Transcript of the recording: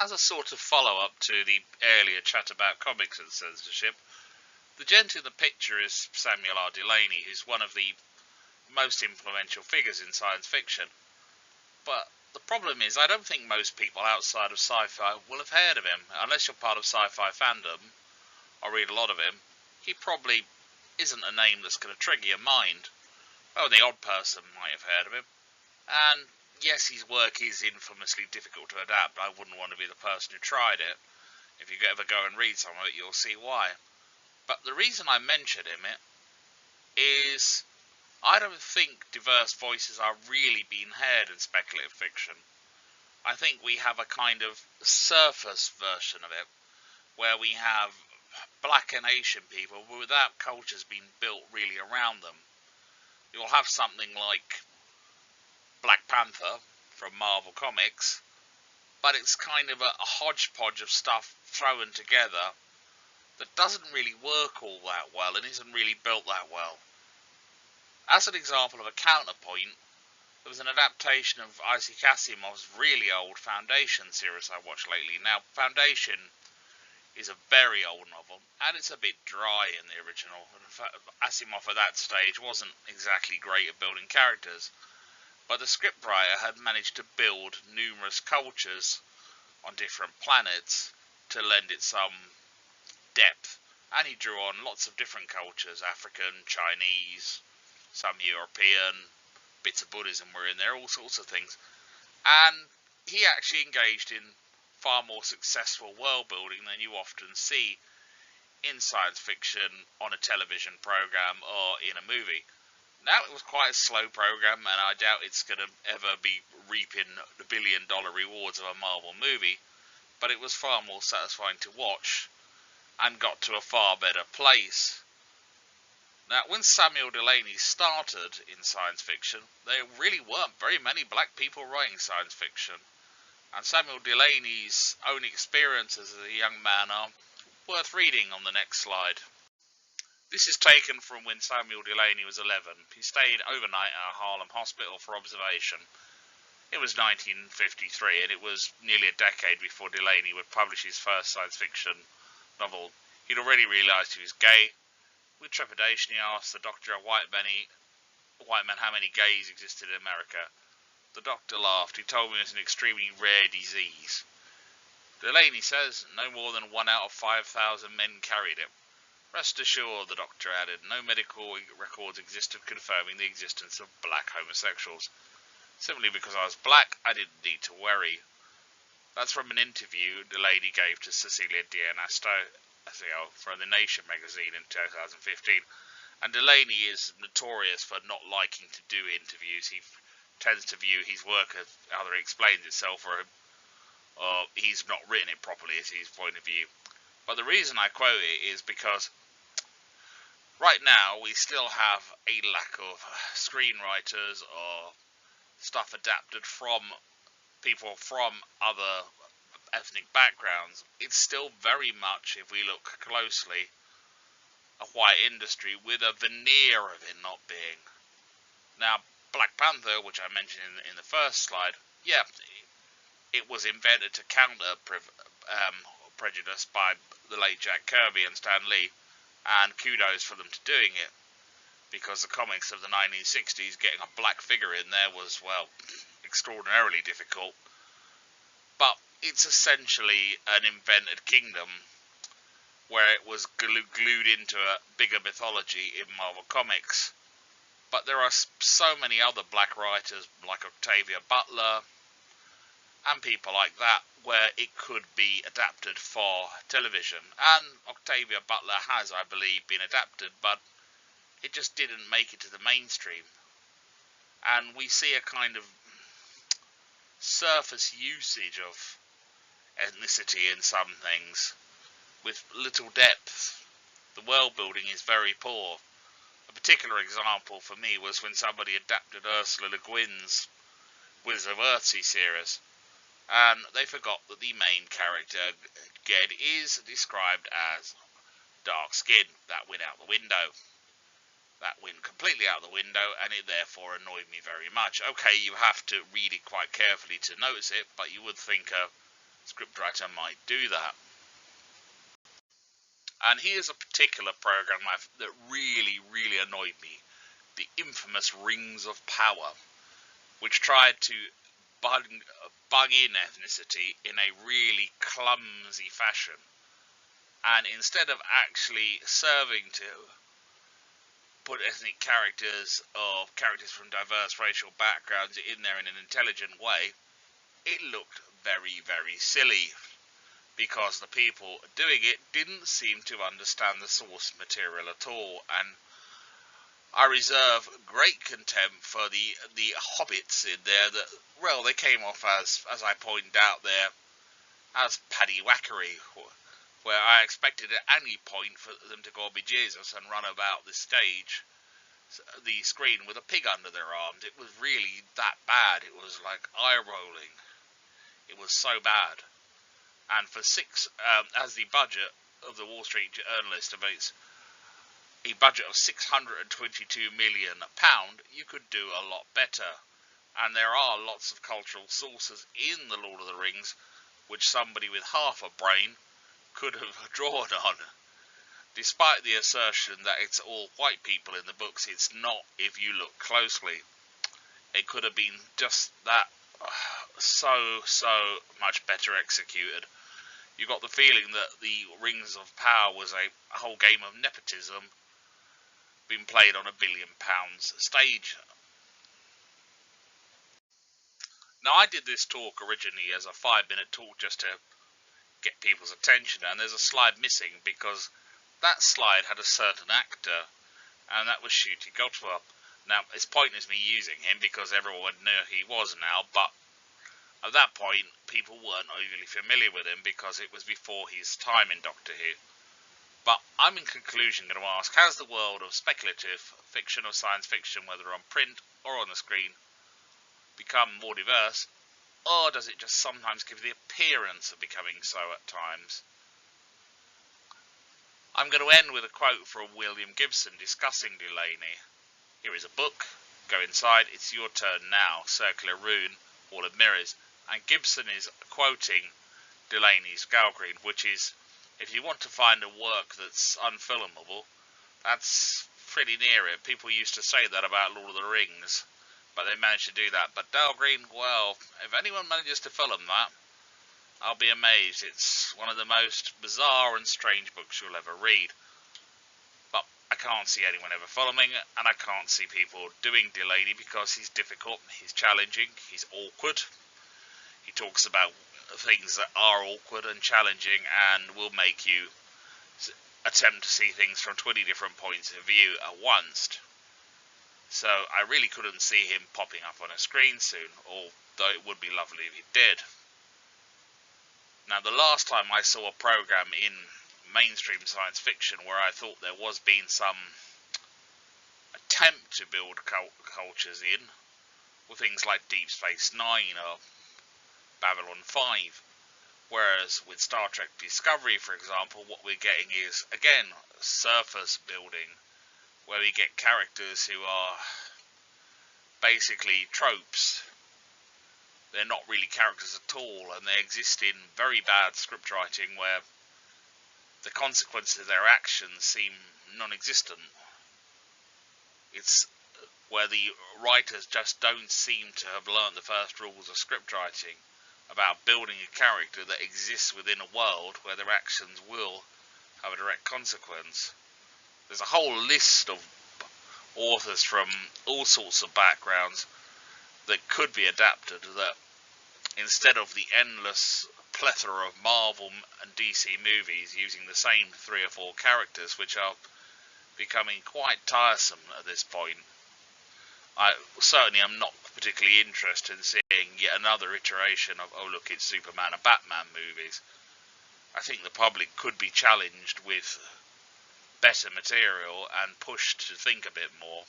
as a sort of follow-up to the earlier chat about comics and censorship, the gent in the picture is Samuel R Delany, who's one of the most influential figures in science fiction. But the problem is, I don't think most people outside of sci-fi will have heard of him. Unless you're part of sci-fi fandom, or read a lot of him, he probably isn't a name that's going to trigger your mind. Oh, the odd person might have heard of him. And yes, his work is infamously difficult to adapt. I wouldn't want to be the person who tried it. If you ever go and read some of it, you'll see why. But the reason I mention him is I don't think diverse voices are really being heard in speculative fiction. I think we have a kind of surface version of it, where we have black and Asian people without cultures being built really around them. You'll have something like Black Panther from Marvel Comics, but it's kind of a hodgepodge of stuff thrown together that doesn't really work all that well and isn't really built that well. As an example of a counterpoint, there was an adaptation of Isaac Asimov's really old Foundation series I watched lately. Now, Foundation is a very old novel, and it's a bit dry in the original. In fact, Asimov at that stage wasn't exactly great at building characters, but the scriptwriter had managed to build numerous cultures on different planets to lend it some depth, and he drew on lots of different cultures, African, Chinese, some European, bits of Buddhism were in there, all sorts of things. And he actually engaged in far more successful world building than you often see in science fiction on a television program or in a movie. Now, it was quite a slow program, and I doubt it's going to ever be reaping the billion-dollar rewards of a Marvel movie, but it was far more satisfying to watch and got to a far better place. Now, when Samuel Delany started in science fiction, there really weren't very many black people writing science fiction. And Samuel Delany's own experiences as a young man are worth reading on the next slide. This is taken from when Samuel Delany was 11. He stayed overnight at a Harlem hospital for observation. It was 1953, and it was nearly a decade before Delany would publish his first science fiction novel. He'd already realised he was gay. With trepidation, he asked the doctor, a white man, how many gays existed in America. The doctor laughed. He told me it was an extremely rare disease. Delaney says no more than 1 out of 5,000 men carried it. Rest assured, the doctor added, no medical records existed confirming the existence of black homosexuals. Simply because I was black, I didn't need to worry. That's from an interview Delaney gave to Cecilia D'Ernesto from The Nation magazine in 2015. And Delaney is notorious for not liking to do interviews. He tends to view his work as either it explains itself or he's not written it properly, is his point of view. But the reason I quote it is because right now we still have a lack of screenwriters or stuff adapted from people from other ethnic backgrounds. It's still very much, if we look closely, a white industry with a veneer of it not being. Now, Black Panther, which I mentioned in the first slide, yeah, it was invented to counter prejudice by the late Jack Kirby and Stan Lee, and kudos for them to doing it, because the comics of the 1960s, getting a black figure in there was, well, extraordinarily difficult. But it's essentially an invented kingdom where it was glued into a bigger mythology in Marvel Comics. But there are so many other black writers like Octavia Butler and people like that where it could be adapted for television. And Octavia Butler has, I believe, been adapted, but it just didn't make it to the mainstream. And we see a kind of surface usage of ethnicity in some things with little depth. The world building is very poor. A particular example for me was when somebody adapted Ursula Le Guin's Wizards of Earthsea series, and they forgot that the main character, Ged, is described as dark skinned. That went out the window. That went completely out the window, and it therefore annoyed me very much. Okay, you have to read it quite carefully to notice it, but you would think a scriptwriter might do that. And here's a particular program that really, really annoyed me. The infamous Rings of Power, which tried to bug in ethnicity in a really clumsy fashion. And instead of actually serving to put ethnic characters or characters from diverse racial backgrounds in there in an intelligent way, it looked very, very silly, because the people doing it didn't seem to understand the source material at all. And I reserve great contempt for the hobbits in there that, well, they came off as I pointed out there, as paddywhackery, where I expected at any point for them to go be Jesus and run about the stage, the screen, with a pig under their arms. It was really that bad. It was like eye-rolling. It was so bad. And for as the budget of the Wall Street Journal estimates, a budget of £622 million, you could do a lot better. And there are lots of cultural sources in The Lord of the Rings which somebody with half a brain could have drawn on. Despite the assertion that it's all white people in the books, it's not if you look closely. It could have been just that so much better executed. You got the feeling that the Rings of Power was a whole game of nepotism being played on £1 billion stage. Now, I did this talk originally as a 5-minute talk just to get people's attention, and there's a slide missing because that slide had a certain actor, and that was Ncuti Gatwa. Now, it's pointless me using him because everyone knew who he was now, but at that point, people weren't overly familiar with him because it was before his time in Doctor Who. But I'm in conclusion going to ask, has the world of speculative fiction or science fiction, whether on print or on the screen, become more diverse, or does it just sometimes give the appearance of becoming so at times? I'm going to end with a quote from William Gibson discussing Delaney. Here is a book. Go inside. It's your turn now. Circular rune. Hall of mirrors. And Gibson is quoting Delaney's Galgreen, which is, if you want to find a work that's unfilmable, that's pretty near it. People used to say that about Lord of the Rings, but they managed to do that. But Dalgreen, well, if anyone manages to film that, I'll be amazed. It's one of the most bizarre and strange books you'll ever read. But I can't see anyone ever filming it, and I can't see people doing Delaney because he's difficult, he's challenging, he's awkward. He talks about things that are awkward and challenging and will make you attempt to see things from 20 different points of view at once. So I really couldn't see him popping up on a screen soon, although it would be lovely if he did. Now, the last time I saw a program in mainstream science fiction where I thought there was been some attempt to build cultures in were things like Deep Space Nine or Babylon 5, whereas with Star Trek Discovery, for example, what we're getting is, again, surface building, where we get characters who are basically tropes. They're not really characters at all, and they exist in very bad script writing where the consequences of their actions seem non-existent. It's where the writers just don't seem to have learned the first rules of script writing about building a character that exists within a world where their actions will have a direct consequence. There's a whole list of authors from all sorts of backgrounds that could be adapted, that instead of the endless plethora of Marvel and DC movies using the same 3 or 4 characters, which are becoming quite tiresome at this point, I certainly am not particularly interested in seeing yet another iteration of, oh look, it's Superman and Batman movies. I think the public could be challenged with better material and pushed to think a bit more.